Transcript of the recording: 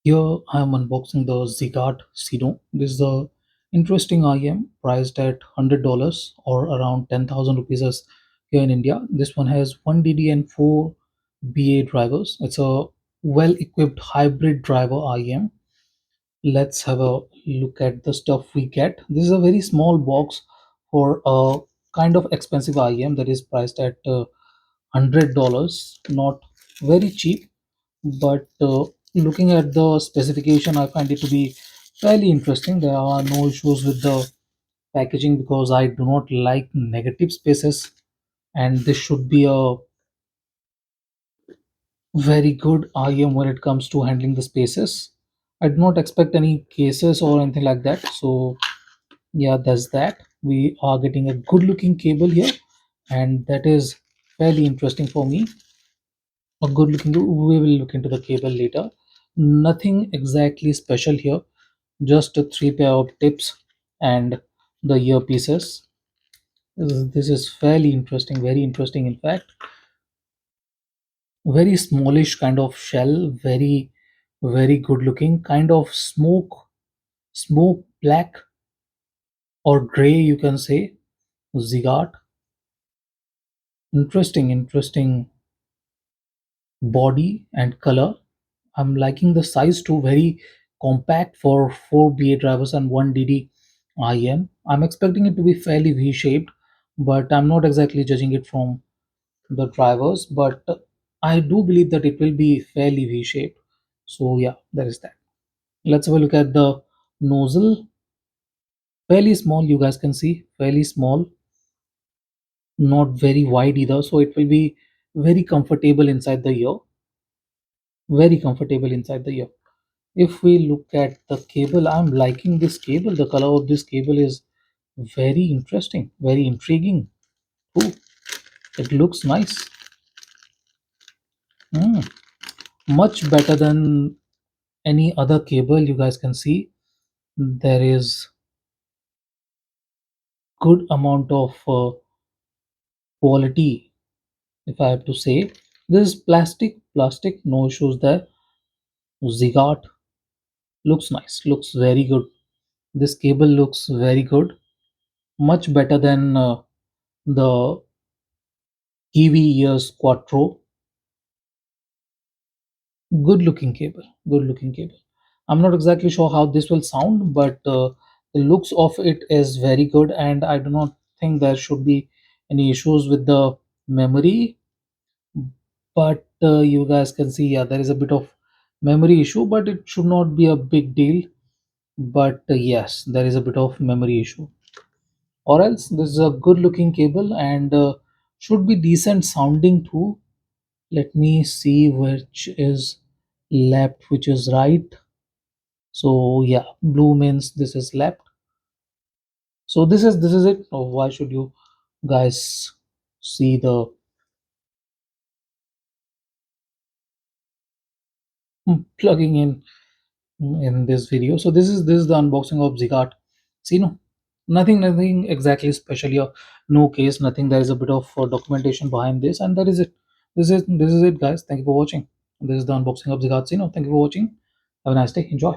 Here I am unboxing the Ziigaat Cinno. This is a interesting IEM priced at $100 or around 10,000 rupees as here in India. This one has 1DD and 4BA drivers. It's a well-equipped hybrid driver IEM. Let's have a look at the stuff we get. This is a very small box for a kind of expensive IEM that is priced at $100. Not very cheap, but looking at the specification, I find it to be fairly interesting. There are no issues with the packaging because I do not like negative spaces, and this should be a very good IEM when it comes to handling the spaces. I do not expect any cases or anything like that. So yeah, that's that. We are getting a good looking cable here, and that is fairly interesting for me. A good looking, we will look into the cable later. Nothing exactly special here, just a three pair of tips and the earpieces. This is fairly interesting, very interesting in fact. Very smallish kind of shell, very good looking, kind of smoke black or gray, you can say. Zigat, interesting body and color. I'm liking the size too, very compact for 4BA drivers and 1DD IM. I'm expecting it to be fairly V-shaped, but I'm not exactly judging it from the drivers, but I do believe that it will be fairly V-shaped. So yeah, there is that. Let's have a look at the nozzle. Fairly small, you guys can see, fairly small, not very wide either. So it will be very comfortable inside the ear, very comfortable inside the ear. If we look at the cable, I'm liking this cable. The color of this cable is very interesting, very intriguing. Ooh, it looks nice. Hmm, much better than any other cable. You guys can see there is good amount of quality, if I have to say. This is plastic, no issues there. Zigat looks nice, looks very good. This cable looks very good, much better than the Kiwi Ears Quattro. Good looking cable. I'm not exactly sure how this will sound, but the looks of it is very good, and I do not think there should be any issues with the memory. But you guys can see, yeah, there is a bit of memory issue, but it should not be a big deal. But yes, there is a bit of memory issue, or else this is a good looking cable and should be decent sounding too. Let me see which is left, which is right. So yeah, blue means this is left. So this is it. Why should you guys see the plugging in this video? So this is the unboxing of Zigat. See, no, nothing exactly special here. No case, nothing. There is a bit of documentation behind this, and that is it. This is it, guys. Thank you for watching. This is the unboxing of Zigat Cinno. Thank you for watching. Have a nice day. Enjoy.